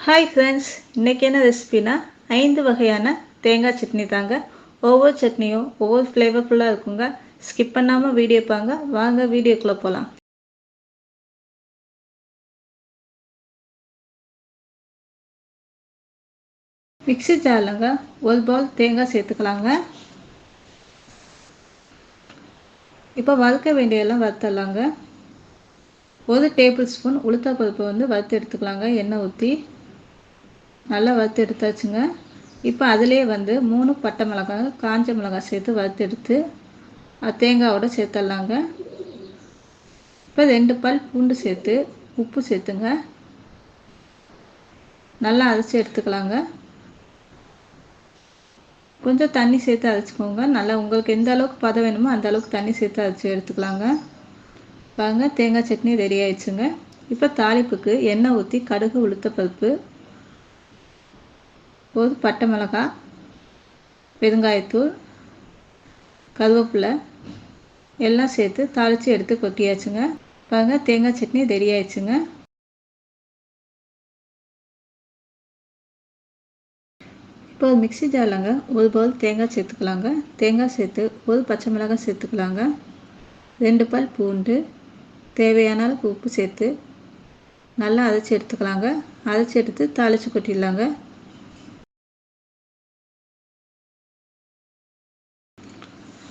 Hi friends, இன்றைக்கி என்ன ரெசிபினா 5 வகையான தேங்காய் சட்னி தாங்க. ஒவ்வொரு சட்னியும் ஒவ்வொரு ஃப்ளேவர்ஃபுல்லாக இருக்குங்க. ஸ்கிப் பண்ணாமல் வீடியோ பாருங்க. வாங்க வீடியோக்குள்ளே போகலாம். மிக்ஸி ஜார்லங்க ஒரு பவுல் தேங்காய் சேர்த்துக்கலாங்க. இப்போ வறுக்க வேண்டியதெல்லாம் வறுத்துடலாங்க. 1 டேபிள் ஸ்பூன் உளுத்தப்பருப்பு வறுத்து எடுத்துக்கலாங்க. எண்ணெய் ஊற்றி நல்லா வறுத்து எடுத்தாச்சுங்க. இப்போ அதிலே 3 பட்டை மிளகாய், காஞ்ச மிளகாய் சேர்த்து வறுத்து எடுத்து தேங்காயோட சேர்த்துடலாங்க. இப்போ 2 பல் பூண்டு சேர்த்து உப்பு சேர்த்துங்க. நல்லா அரைச்சி எடுத்துக்கலாங்க. கொஞ்சம் தண்ணி சேர்த்து அரைச்சிக்கோங்க. நல்லா உங்களுக்கு எந்த அளவுக்கு பதம் வேணுமோ அந்த அளவுக்கு தண்ணி சேர்த்து அரைச்சி எடுத்துக்கலாங்க. பாருங்க, தேங்காய் சட்னி ரெடி ஆயிடுச்சுங்க. இப்போ தாளிப்புக்கு எண்ணெய் ஊற்றி கடுகு, உளுத்தப்பருப்பு, ஒரு பட்டை மிளகாய், பெருங்காயத்தூள், கருவேப்பிலை எல்லாம் சேர்த்து தாளித்து எடுத்து கொட்டியாச்சுங்க. பாருங்க, தேங்காய் சட்னி ரெடி ஆயிடுச்சுங்க. இப்போ மிக்ஸி ஜார்லங்க ஒரு பவுல் தேங்காய் சேர்த்துக்கலாங்க. தேங்காய் சேர்த்து ஒரு பச்சை மிளகாய் சேர்த்துக்கலாங்க. 2 பல் பூண்டு, தேவையான அளவுக்கு உப்பு சேர்த்து நல்லா அரைச்சி எடுத்துக்கலாங்க. அரைச்சி எடுத்து தாளித்து கொட்டிடலாங்க.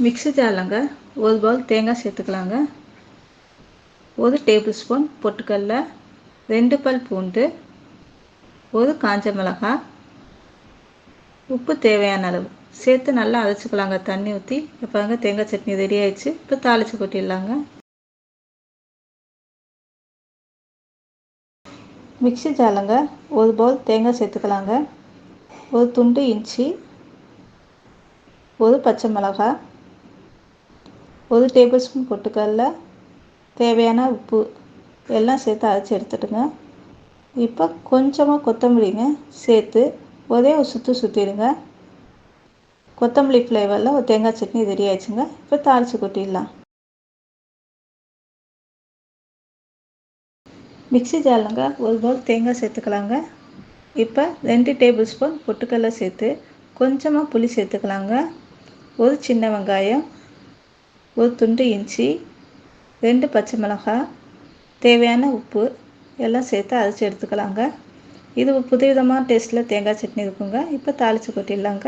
மிக்ஸி ஜார்லங்க ஒரு பவுல் தேங்காய் சேர்த்துக்கலாங்க. 1 டேபிள் ஸ்பூன் பொட்டுக்கடலை, 2 பல் பூண்டு, ஒரு காஞ்ச மிளகாய், உப்பு தேவையான அளவு சேர்த்து நல்லா அரைச்சிக்கலாங்க தண்ணி ஊற்றி. இப்போ தேங்காய் சட்னி ரெடி ஆயிடுச்சு. இப்போ தாளித்து கொட்டிடலாங்க. மிக்ஸி ஜார்லங்க ஒரு பவுல் தேங்காய் சேர்த்துக்கலாங்க. ஒரு துண்டு இஞ்சி, ஒரு பச்சை மிளகாய், 1 டேபிள் ஸ்பூன் பொட்டுக்கடலை, தேவையான உப்பு எல்லாம் சேர்த்து அரைச்சி எடுத்துடுங்க. இப்போ கொஞ்சமாக கொத்தமல்லிங்க சேர்த்து ஒரே ஒரு சுற்றிடுங்க. கொத்தமல்லி ஃப்ளேவரில் ஒரு தேங்காய் சட்னி ரெடி ஆயிடுச்சுங்க. இப்போ தாளித்து கொட்டிடலாம். மிக்ஸி ஜார்லங்க ஒரு பவுல் தேங்காய் சேர்த்துக்கலாங்க. இப்போ 2 டேபிள் ஸ்பூன் பொட்டுக்கடலை சேர்த்து கொஞ்சமாக புளி சேர்த்துக்கலாங்க. ஒரு சின்ன வெங்காயம், ஒரு துண்டு இஞ்சி, 2 பச்சை மிளகாய், தேவையான உப்பு எல்லாம் சேர்த்து அரைச்சி எடுத்துக்கலாங்க. இது ஒரு புதுவிதமான டேஸ்ட்டில் தேங்காய் சட்னி இருக்குங்க. இப்போ தாளித்து கொட்டிடலாங்க.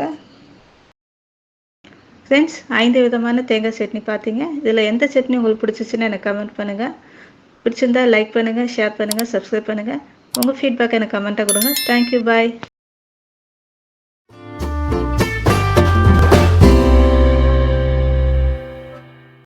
ஃப்ரெண்ட்ஸ், 5 விதமான தேங்காய் சட்னி பார்த்தீங்க. இதில் எந்த சட்னி உங்களுக்கு பிடிச்சிச்சின்னு எனக்கு கமெண்ட் பண்ணுங்கள். பிடிச்சிருந்தா லைக் பண்ணுங்கள், ஷேர் பண்ணுங்கள், சப்ஸ்கிரைப் பண்ணுங்கள். உங்கள் ஃபீட்பேக் எனக்கு கமெண்ட்டாக கொடுங்க. தேங்க்யூ, பாய்.